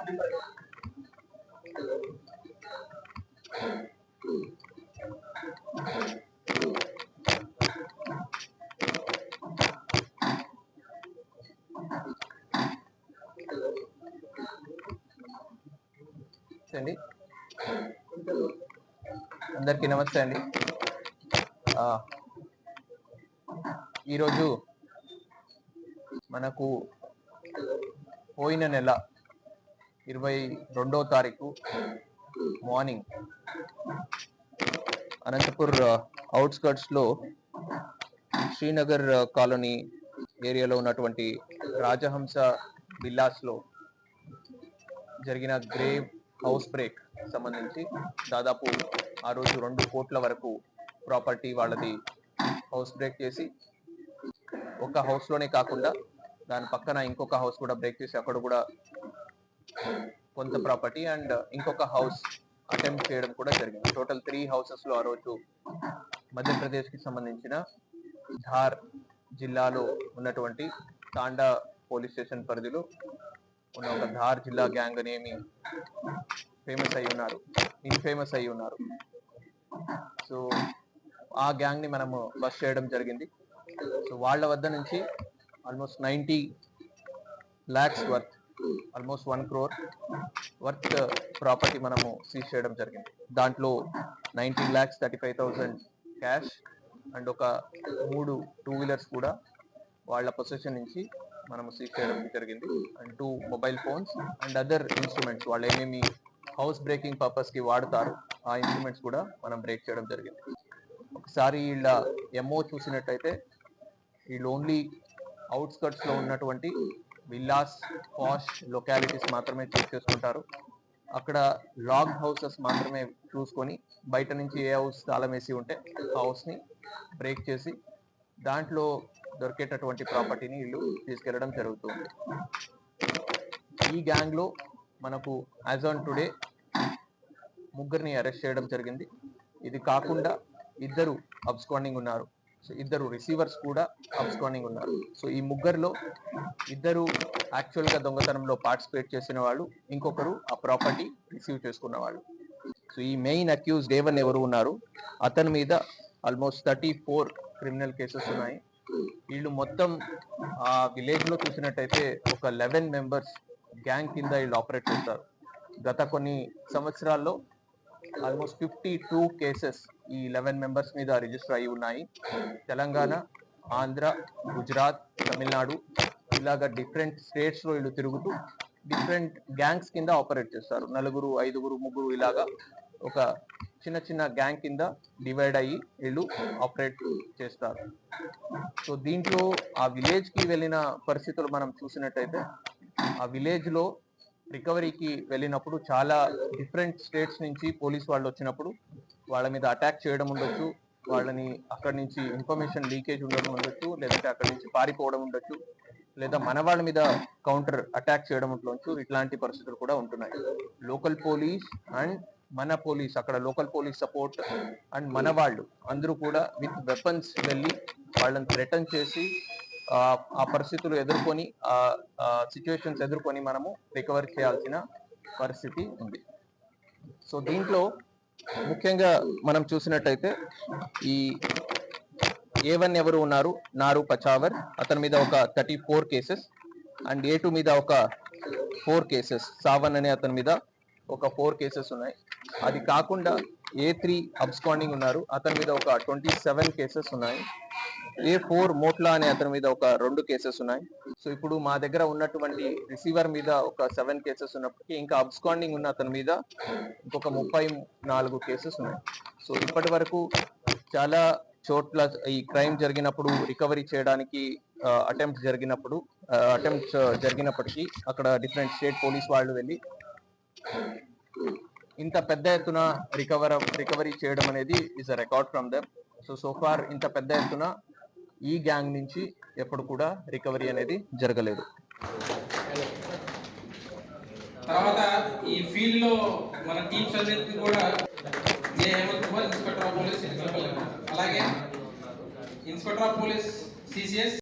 అండి అందరికీ నమస్తే అండి. ఈరోజు మనకు పోయిన నెల 22వ తారీఖు మార్నింగ్ అనంతపూర్ అవుట్స్కర్ట్స్లో శ్రీనగర్ కాలనీ ఏరియాలో ఉన్నటువంటి రాజహంస విల్లాస్లో జరిగిన గ్రేవ్ హౌస్ బ్రేక్ సంబంధించి దాదాపు ఆ రోజు 2 కోట్ల వరకు ప్రాపర్టీ వాళ్ళది హౌస్ బ్రేక్ చేసి, ఒక హౌస్లోనే కాకుండా దాని పక్కన ఇంకొక హౌస్ కూడా బ్రేక్ చేసి అక్కడ కూడా కొంత ప్రాపర్టీ అండ్ ఇంకొక హౌస్ అటెంప్ట్ చేయడం కూడా జరిగింది. టోటల్ 3 హౌసెస్లో ఆ రోజు మధ్యప్రదేశ్కి సంబంధించిన ధార్ జిల్లాలో ఉన్నటువంటి తాండా పోలీస్ స్టేషన్ పరిధిలో ఉన్న ఒక ధార్ జిల్లా గ్యాంగ్ అనేమి ఇన్ఫేమస్ అయి ఉన్నారు. సో ఆ గ్యాంగ్ ని మనము బస్ చేయడం జరిగింది. సో వాళ్ళ వద్ద నుంచి almost 90 lakhs worth, almost 1 crore worth property మనము సీజ్ చేయడం జరిగింది. దాంట్లో 19,35,000 క్యాష్ అండ్ ఒక 3 2-wheelers కూడా వాళ్ళ పొజిషన్ నుంచి మనము సీజ్ చేయడం జరిగింది. And 2 mobile phones and other instruments వాళ్ళు ఏమేమి హౌస్ బ్రేకింగ్ పర్పస్ కి వాడతారు ఆ ఇన్స్ట్రుమెంట్స్ కూడా మనం బ్రేక్ చేయడం జరిగింది. ఒకసారి వీళ్ళ ఎంఓ చూసినట్టయితే వీళ్ళు ఓన్లీ అవుట్స్కర్ట్స్ లో ఉన్నటువంటి విల్లాస్, పాష్ లొకాలిటీస్ మాత్రమే చూస్ చేసుకుంటారు. అక్కడ లాగ్ హౌసెస్ మాత్రమే చూసుకొని బయట నుంచి ఏ హౌస్ తాళం వేసి ఉంటే ఆ హౌస్ ని బ్రేక్ చేసి దాంట్లో దొరికేటటువంటి ప్రాపర్టీని వీళ్ళు తీసుకెళ్లడం జరుగుతుంది. ఈ గ్యాంగ్ లో మనకు యాజ్ ఆన్ టుడే 3 అరెస్ట్ చేయడం జరిగింది. ఇది కాకుండా 2 అబ్స్కాండింగ్ ఉన్నారు. సో 2 రిసీవర్స్ కూడా అబ్స్కాండింగ్ ఉన్నారు. సో ఈ 3లో 2 యాక్చువల్ గా దొంగతనంలో పార్టిసిపేట్ చేసిన వాళ్ళు, ఇంకొకరు ఆ ప్రాపర్టీ రిసీవ్ చేసుకున్న వాళ్ళు. సో ఈ మెయిన్ అక్యూజ్డ్ A1 ఎవరు ఉన్నారు, అతని మీద ఆల్మోస్ట్ 34 క్రిమినల్ కేసెస్ ఉన్నాయి. వీళ్ళు మొత్తం ఆ విలేజ్ లో చూసినట్టయితే ఒక 11 మెంబర్స్ గ్యాంగ్ కింద వీళ్ళు ఆపరేట్ చేస్తారు. గత కొన్ని సంవత్సరాల్లో ఆల్మోస్ట్ 52 కేసెస్ ఈ 11 మెంబర్స్ మీద రిజిస్టర్ అయి ఉన్నాయి. తెలంగాణ, ఆంధ్ర, గుజరాత్, తమిళనాడు ఇలాగా డిఫరెంట్ స్టేట్స్ లో వీళ్ళు తిరుగుతూ డిఫరెంట్ గ్యాంగ్స్ కింద ఆపరేట్ చేస్తారు. 4, 5, 3 ఇలాగా ఒక చిన్న చిన్న గ్యాంగ్ కింద డివైడ్ అయ్యి వీళ్ళు ఆపరేట్ చేస్తారు. సో దీంట్లో ఆ విలేజ్ కి వెళ్ళిన పరిస్థితులు మనం చూసినట్టయితే ఆ విలేజ్ లో రికవరీకి వెళ్ళినప్పుడు చాలా డిఫరెంట్ స్టేట్స్ నుంచి పోలీస్ వాళ్ళు వచ్చినప్పుడు వాళ్ళ మీద అటాక్ చేయడం ఉండొచ్చు, వాళ్ళని అక్కడి నుంచి ఇన్ఫర్మేషన్ లీకేజ్ ఉండడం ఉండొచ్చు, లేదంటే అక్కడి నుంచి పారిపోవడం ఉండొచ్చు, లేదా మన వాళ్ళ మీద కౌంటర్ అటాక్ చేయడం ఉండొచ్చు. ఇట్లాంటి పరిస్థితులు కూడా ఉంటున్నాయి. లోకల్ పోలీస్ అండ్ మన పోలీస్, అక్కడ లోకల్ పోలీస్ సపోర్ట్ అండ్ మన వాళ్ళు అందరూ కూడా విత్ వెపన్స్ వెళ్ళి వాళ్ళని థ్రెటన్ చేసి ఆ పరిస్థితులు ఎదుర్కొని ఆ సిచ్యువేషన్స్ ఎదుర్కొని మనము రికవర్ చేయాల్సిన పరిస్థితి ఉంది. సో దీంట్లో ముఖ్యంగా మనం చూసినట్టయితే ఈ A1 ఎవరు ఉన్నారు, నారు పచావర్, అతని మీద ఒక 34 కేసెస్ అండ్ A2 మీద ఒక 4 కేసెస్, సావన్ అనే అతని మీద ఒక 4 కేసెస్ ఉన్నాయి. అది కాకుండా A3 అబ్స్కాండింగ్ ఉన్నారు, అతని మీద ఒక 27 కేసెస్ ఉన్నాయి. A4 మోట్లా అనే అతని మీద ఒక 2 కేసెస్ ఉన్నాయి. సో ఇప్పుడు మా దగ్గర ఉన్నటువంటి రిసీవర్ మీద ఒక 7 కేసెస్ ఉన్నప్పటికీ ఇంకా అబ్స్కాండింగ్ ఉన్న అతని మీద ఇంకొక 34 కేసెస్ ఉన్నాయి. సో ఇప్పటి వరకు చాలా చోట్ల ఈ క్రైమ్ జరిగినప్పుడు రికవరీ చేయడానికి అటెంప్ట్ జరిగినప్పటికీ అక్కడ డిఫరెంట్ స్టేట్ పోలీస్ వాళ్ళు వెళ్ళి ఇంత పెద్ద ఎత్తున రికవరీ చేయడం అనేది is a record from them. So far ఇంత పెద్ద ఎత్తున ఈ గ్యాంగ్ నుంచి ఎప్పుడు కూడా రికవరీ అనేది జరగలేదు. తర్వాత ఈ ఫీల్డ్ లో మన టీమ్స్ అన్నిటికీ కూడా ఇన్స్పెక్టర్ ఆఫ్ పోలీస్, అలాగే ఇన్స్పెక్టర్ ఆఫ్ పోలీస్ CCS